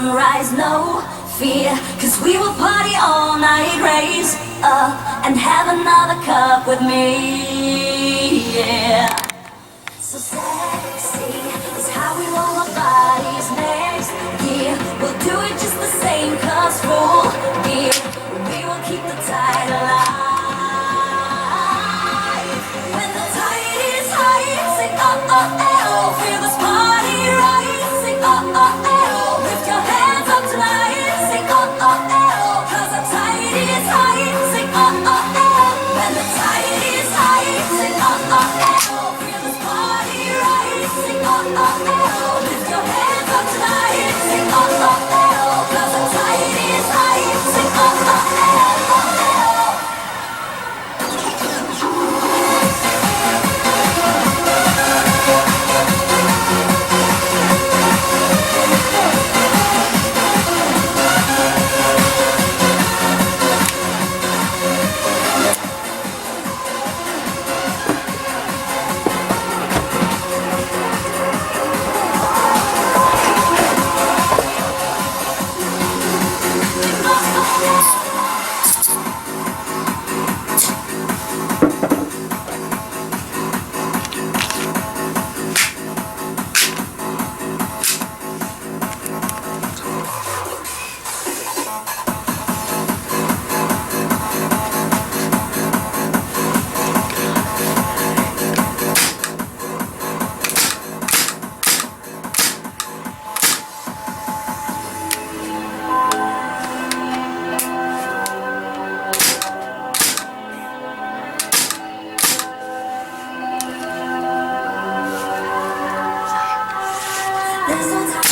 sunrise, no fear, 'cause we will party all night, raise up and have another cup with me, yeah. So sexy is how we roll our bodies next year. We'll do it just the same, 'cause full gear, we will keep the tide alive. When the tide is high, sing oh oh oh, feel this party rise. Sing oh oh oh, lift your hands up tonight. Sing oh oh oh, 'cause the tide is high. Sing oh oh oh, when the tide is high. Sing oh oh oh, feel this party rise. Sing oh oh oh, lift your hands up tonight. Sing oh oh oh, 'cause the tide is high. Sing oh oh oh. There's no time.